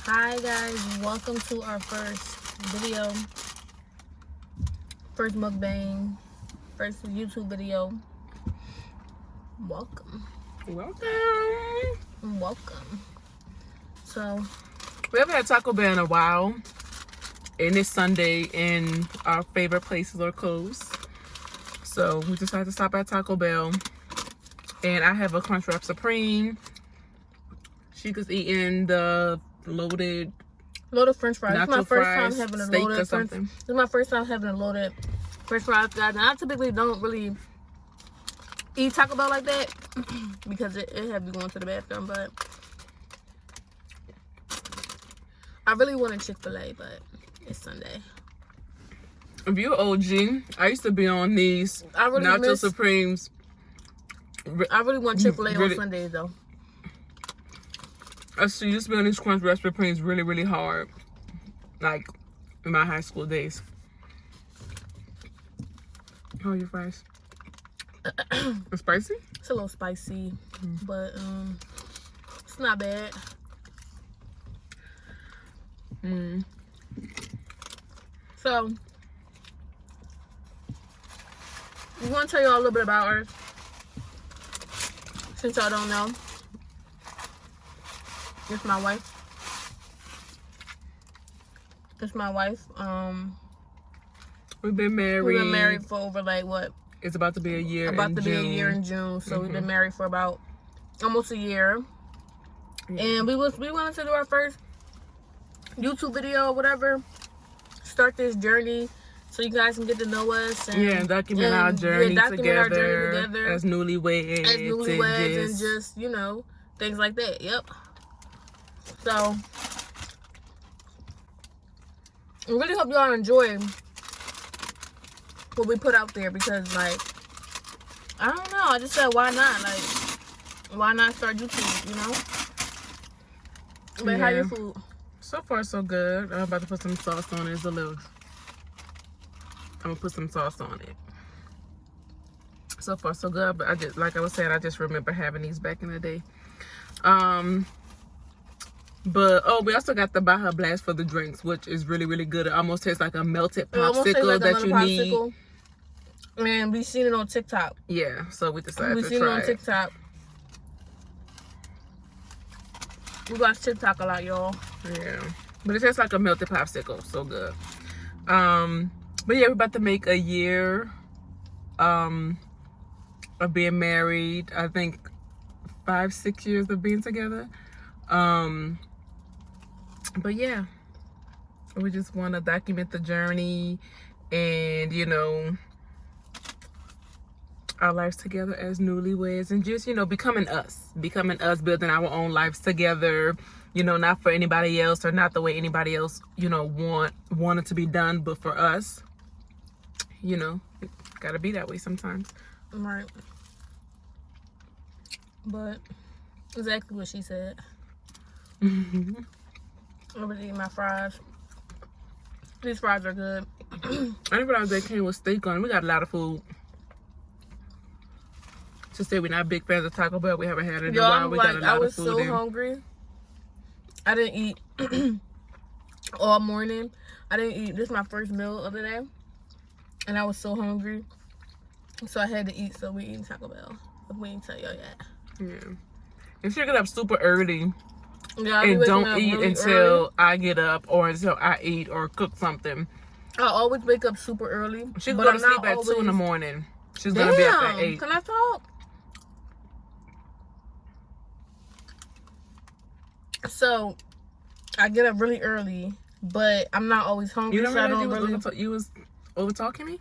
Hi guys, welcome to our first video, first mukbang, first YouTube video. Welcome. So we haven't had Taco Bell in a while, and it's Sunday and our favorite places are closed, so we decided to stop at Taco Bell. And I have a Crunchwrap Supreme. She's eating the loaded French fries. It's my first time having a loaded French. This is my first time having a loaded French fries, guys. And I typically don't really eat Taco Bell like that because it have you going to the bathroom. But I really want a Chick-fil-A, but it's Sunday. If you're OG, I used to be on these Nacho Supremes. I really want Chick-fil-A on Sundays though. I used to be on these Crunchwrap Supremes really hard, like in my high school days. How are your fries? It's spicy? It's a little spicy, but it's not bad. So we want to tell y'all a little bit about ours, since y'all don't know. It's my wife. We've been married. We've been married for over like what? It's about to be a year. A year in June. So we've been married for about almost a year. Yeah. And we wanted to do our first YouTube video or whatever. Start this journey so you guys can get to know us and document our journey together as newlyweds. And just, you know, things like that. Yep. So I really hope y'all enjoy what we put out there, because like, I don't know, I just said why not? Like, why not start YouTube, you know? But how your food? So far so good. I'm about to put some sauce on it. It's a little, I'm gonna put some sauce on it. So far so good, but I just, like I was saying, I just remember having these back in the day. But we also got the Baja Blast for the drinks, which is really good. It almost tastes like a melted popsicle that you need. And we seen it on TikTok. Yeah, so we decided to try it. We seen it on TikTok. We watch TikTok a lot, y'all. Yeah, but it tastes like a melted popsicle. So good. But yeah, we're about to make a year of being married. I think 5-6 years of being together. But yeah, we just want to document the journey and, you know, our lives together as newlyweds, and just, you know, becoming us, building our own lives together, you know, not for anybody else or not the way anybody else, you know, want it to be done, but for us, you know, it gotta be that way sometimes. Right. But exactly what she said. I'm gonna eat my fries. These fries are good. I didn't realize they came with steak on. We got a lot of food. To say we're not big fans of Taco Bell, we haven't had it in a while. We got a lot of food. I was so hungry. I didn't eat all morning. I didn't eat. This is my first meal of the day, and I was so hungry, so I had to eat. So we eating Taco Bell. But we didn't tell y'all yet. Yeah. If you get up super early. Yeah, and don't eat until I get up or until I eat or cook something. I always wake up super early. She's going to sleep at 2 in the morning. She's going to be up at 8. Can I talk? So, I get up really early, but I'm not always hungry. You was over talking me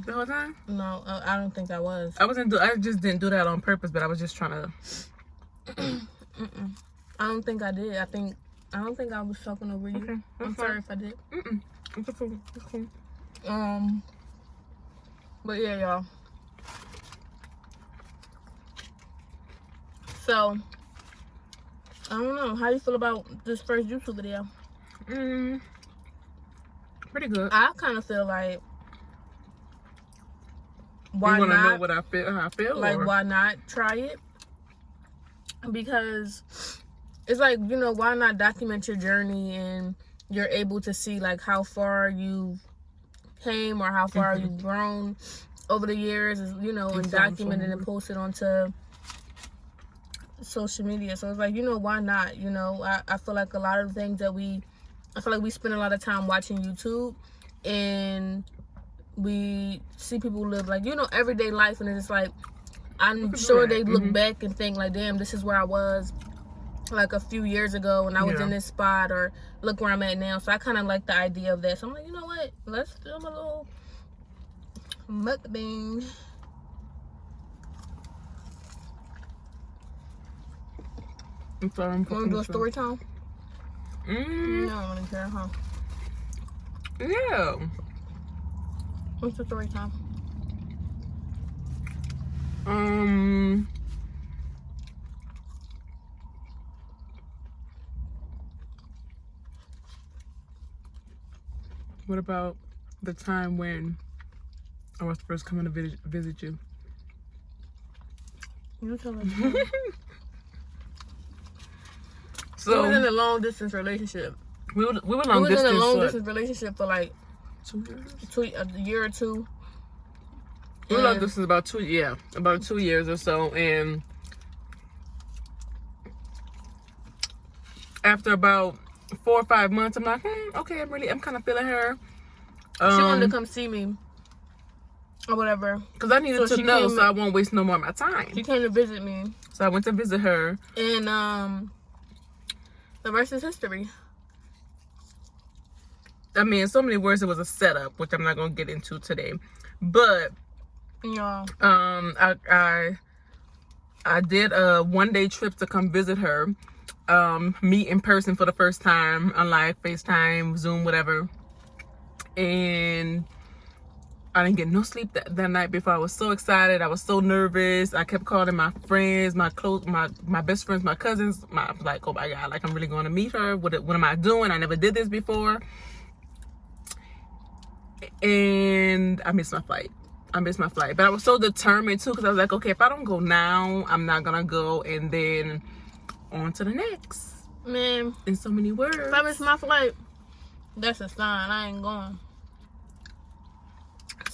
the whole time? No, I don't think I was. I just didn't do that on purpose, but I was just trying to... I don't think I did. I don't think I was talking over you. Okay, I'm sorry if I did. It's okay. But yeah, y'all. So I don't know. How you feel about this first YouTube video? Pretty good. I kind of feel like, why you not? Know what I feel? How I feel? Like, why not try it? Because it's like, you know, why not document your journey, and you're able to see like how far you came or how far you've grown over the years, you know, and document it and post it onto social media. So it's like, you know, why not? You know, I feel like a lot of things that I feel like we spend a lot of time watching YouTube, and we see people live like, you know, everyday life, and it's like, I'm sure they look back and think like, damn, this is where I was like a few years ago when I was in this spot, or look where I'm at now. So I kind of like the idea of that. So I'm like, you know what? Let's do a little mukbang. Want to do a story time? No, I don't really care, huh? Yeah. What's the story time? What about the time when I was first coming to visit you? You tell us. So we was in a long distance relationship. We were long we was distance. in a long distance relationship for like 2 years. A year or two. We were long distance about 2 years or so, and after about 4 or 5 months, I'm like, okay, I'm kind of feeling her. She wanted to come see me or whatever, because I needed to know, so I won't waste no more of my time. She came to visit me, so I went to visit her, and the rest is history. I mean, in so many words, it was a setup, which I'm not gonna get into today. But yeah, I did a 1-day trip to come visit her, meet in person for the first time on live FaceTime, Zoom, whatever. And I didn't get no sleep that night before. I was so excited. I was so nervous. I kept calling my friends, my best friends, my cousins. Like, oh my God, like I'm really going to meet her. What am I doing? I never did this before. And I missed my flight. But I was so determined too, because I was like, okay, if I don't go now, I'm not gonna go, and then on to the next. Man, in so many words. If I miss my flight, that's a sign I ain't going.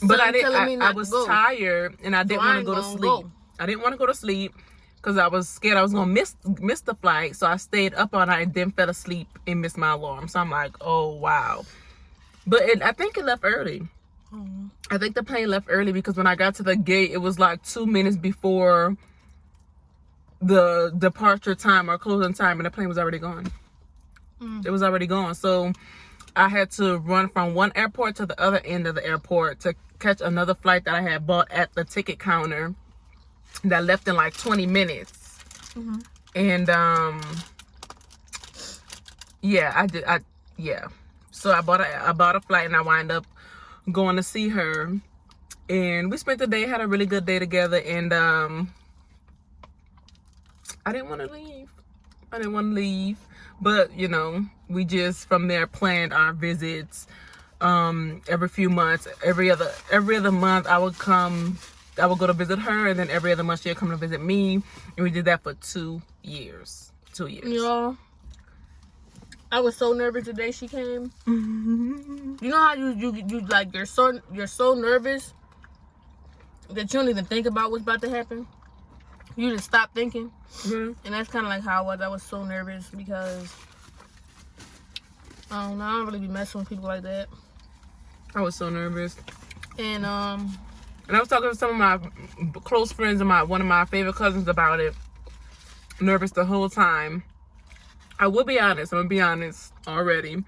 But I was tired, and I didn't want to go to sleep. I didn't want to go to sleep because I was scared I was gonna miss the flight. So I stayed up all night and then fell asleep and missed my alarm. So I'm like, oh wow. But I think it left early. Mm-hmm. I think the plane left early because when I got to the gate, it was like 2 minutes before the departure time or closing time, and the plane was already gone. It was already gone. So I had to run from one airport to the other end of the airport to catch another flight that I had bought at the ticket counter that left in like 20 minutes. Mm-hmm. And so I bought a flight, and I wind up going to see her, and we spent the day, had a really good day together. And I didn't want to leave, but you know, we just from there planned our visits every few months. Every other month I would go to visit her, and then every other month she would come to visit me, and we did that for 2 years. Yeah, I was so nervous the day she came. You know how you like you're so nervous that you don't even think about what's about to happen. You just stop thinking. Mm-hmm. And that's kind of like how I was. I was so nervous because I don't really be messing with people like that. I was so nervous. And I was talking to some of my close friends and one of my favorite cousins about it. Nervous the whole time. I'm gonna be honest already,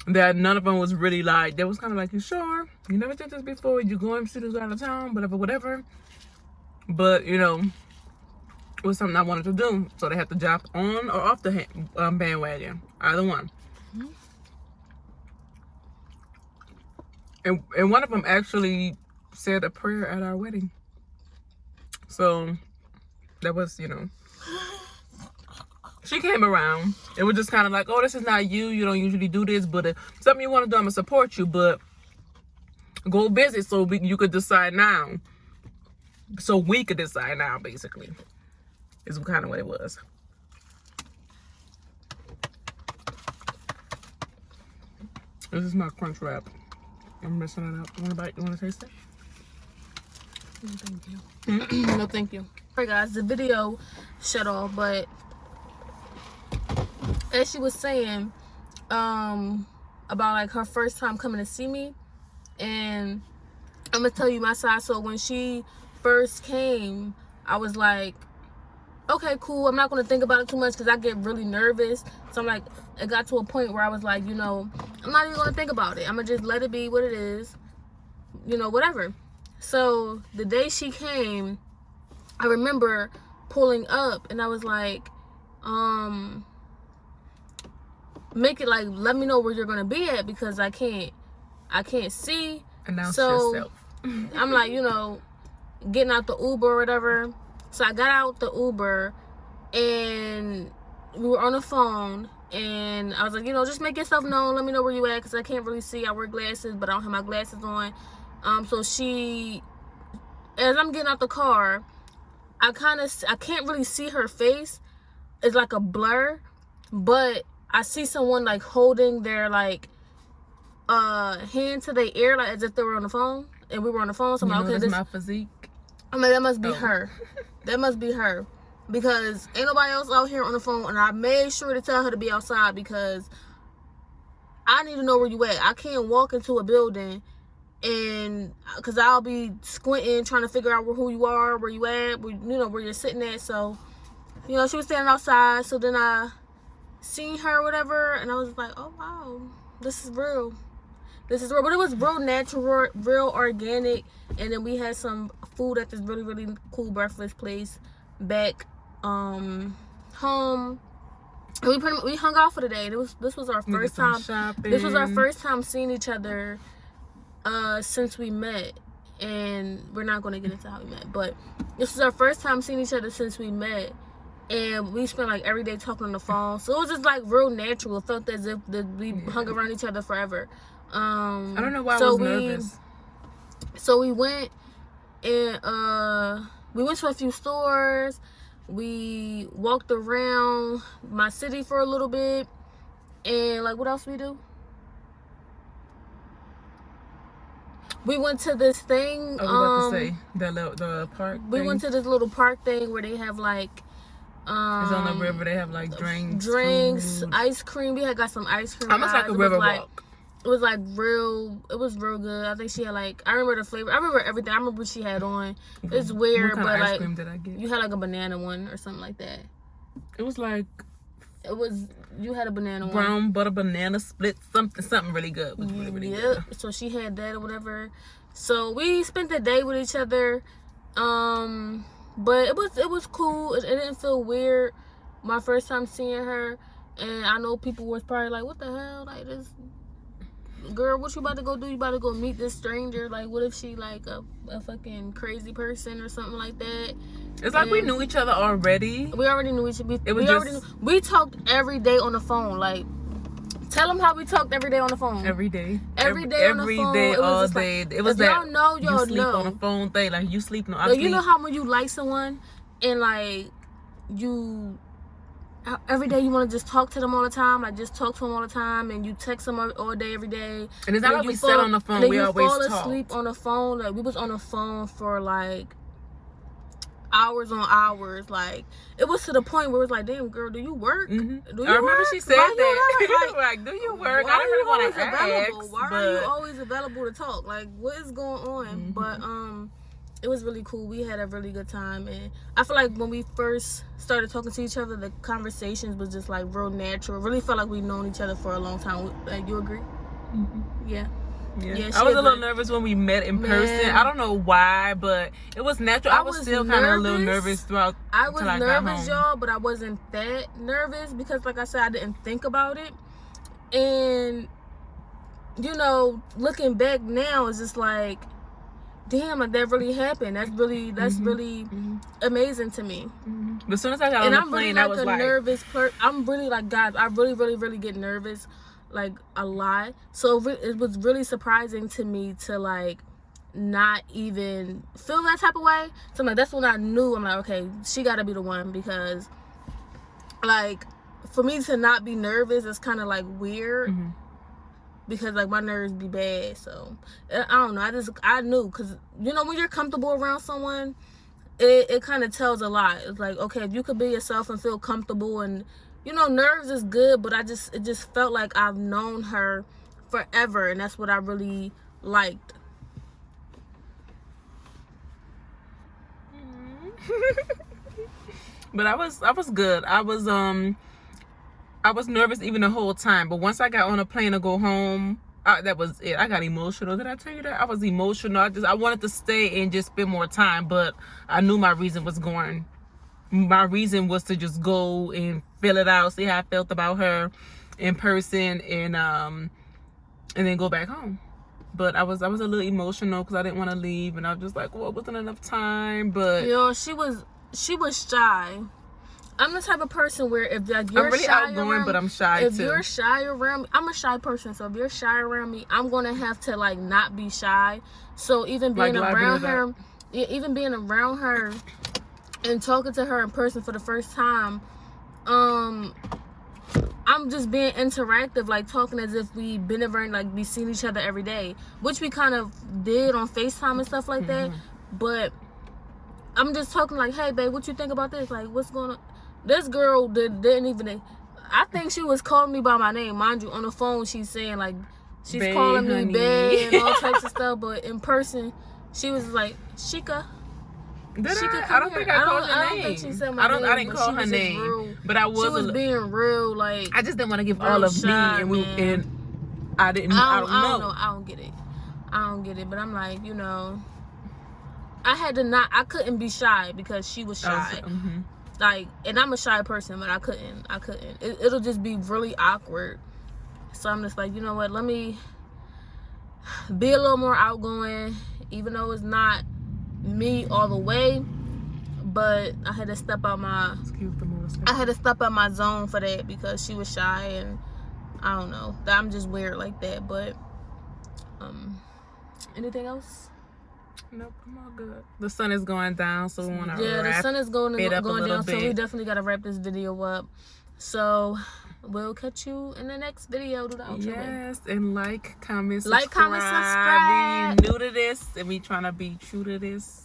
that none of them was really like, they was kind of like, you sure? You never did this before? You going to see this out of town? Whatever. But, you know, it was something I wanted to do. So they had to jump on or off the bandwagon. Either one. Mm-hmm. And one of them actually said a prayer at our wedding. So that was, you know, she came around. It was just kind of like, oh, this is not you. You don't usually do this, but if something you want to do, I'm going to support you. But go visit so you could decide now. So we could decide now, basically. Is kind of what it was. This is my crunch wrap. I'm messing it up. You want to bite? You want to taste it? No, thank you. No, thank you. Alright, guys, the video shut off, but as she was saying, about like her first time coming to see me, and I'm gonna tell you my side. So when she first came, I was like, okay, cool. I'm not gonna think about it too much because I get really nervous. So I'm like, it got to a point where I was like, you know, I'm not even gonna think about it. I'm gonna just let it be what it is, you know, whatever. So the day she came, I remember pulling up and I was like, make it like, let me know where you're gonna be at because I can't see. Announce so yourself. I'm like, you know, getting out the Uber or whatever. So I got out the Uber and we were on the phone and I was like, you know, just make yourself known. Let me know where you at because I can't really see. I wear glasses, but I don't have my glasses on. So she, as I'm getting out the car, I can't really see her face. It's like a blur, but I see someone like holding their like hand to their ear, like as if they were on the phone, and we were on the phone. So I'm like, okay, this is my physique. I'm like, that must be her. That must be her because ain't nobody else out here on the phone. And I made sure to tell her to be outside because I need to know where you at. I can't walk into a building and because I'll be squinting trying to figure out who you are, where you at, where, you know, where you're sitting at. So, you know, she was standing outside. So then I seen her or whatever, and I was like, oh wow, this is real. This is real. But it was real natural, real organic. And then we had some food at this really, really cool breakfast place back home. And we hung out for the day. This was our first time. Shopping. This was our first time seeing each other since we met. And we're not going to get into how we met, but this was our first time seeing each other since we met. And we spent like every day talking on the phone. So it was just like real natural. It felt as if we hung around each other forever. I don't know why I was nervous. So we went and we went to a few stores. We walked around my city for a little bit. And like, what else we do? We went to this thing. I was about to say the park. We went to this little park thing where they have like it's on the river. They have like drinks, food. Ice cream. We had got some ice cream. Almost like a river walk. It was like real. It was real good. I think she had like. I remember the flavor. I remember everything. I remember what she had on. It's weird, what kind but of like ice cream did I get? You had like a banana one or something like that. It was like. It was. You had a banana brown one. butter banana split. Something really good. It was really, really good. So she had that or whatever. So we spent the day with each other. But it was cool. It didn't feel weird. My first time seeing her, and I know people was probably like, "What the hell? Like this girl, what you about to go do? You about to go meet this stranger? Like, what if she like a fucking crazy person or something like that?" It's like we knew each other already. We already knew each other. We talked every day on the phone. Like, tell them how we talked every day on the phone. Every day. Every day on the phone. Every day, all day. Like, it was that. Y'all know, y'all you sleep on the phone thing. Like you sleep. No, I sleep. You know how when you like someone and like you. Every day you want to just talk to them all the time, like just talk to them all the time, and you text them all day, every day. And it's not like we sat on the phone, we always talk. fall asleep on the phone. Like we was on the phone for like hours on hours. Like it was to the point where it was like, damn girl, do you work? Mm-hmm. Do you I remember work? she said that. Like, do you work? I didn't really want to ask. Why are you always available to talk? Like what is going on? But it was really cool. We had a really good time, and I feel like when we first started talking to each other, the conversations was just like real natural. Really felt like we've known each other for a long time. Like, you agree? Yeah. I was a little nervous when we met in person. I don't know why, but it was natural. I was still kind of a little nervous throughout. I was nervous, y'all, but I wasn't that nervous because, like I said, I didn't think about it. And you know, looking back now, it's just like, damn, like that really happened. That's really amazing to me. But as soon as I got on the plane, I was like, nervous. I'm really like, guys, I really get nervous, like a lot. So it was really surprising to me to like not even feel that type of way. So I'm like, that's when I knew. I'm like, okay, she got to be the one, because like for me to not be nervous is kind of like weird. because like my nerves be bad. So I don't know. I knew, because you know when you're comfortable around someone, it kind of tells a lot. It's like, okay, if you could be yourself and feel comfortable, and you know nerves is good, but it just felt like I've known her forever, and that's what I really liked. But I was good. I was nervous even the whole time. But once I got on a plane to go home, that was it. I got emotional. Did I tell you that? I was emotional. I wanted to stay and just spend more time, but I knew my reason was going. My reason was to just go and fill it out, see how I felt about her in person, and then go back home. But I was a little emotional because I didn't want to leave, and I was just like, well, it wasn't enough time. But yo, she was shy. I'm the type of person where if like you're I'm really shy outgoing, around, but I'm shy too. If you're shy around me, I'm a shy person. So if you're shy around me, I'm gonna have to like not be shy. So even being around her, and talking to her in person for the first time, I'm just being interactive, like talking as if we been around, like we seen each other every day, which we kind of did on FaceTime and stuff like that. But I'm just talking like, hey babe, what you think about this? Like, what's going on? This girl didn't even, I think she was calling me by my name. Mind you, on the phone she's saying like, she's babe, calling me babe and all types of stuff, but in person she was like, Shika. I don't think I called her name. I don't think she said my name. I didn't call her name. But I was. She was being real, like. I just didn't want to give all of me, and I didn't. I don't know. I don't get it. But I'm like, you know, I couldn't be shy because she was shy. Like, and I'm a shy person, but I couldn't. It'll just be really awkward. So I'm just like, you know what? Let me be a little more outgoing, even though it's not me all the way, but I had to step out my zone for that because she was shy, and I don't know, I'm just weird like that. But anything else? Nope, I'm all good. The sun is going down, so we want to the sun is going down, bit. so we definitely got to wrap this video up. So we'll catch you in the next video. Do the outro. Yes, and comment, subscribe. We new to this, and we trying to be true to this.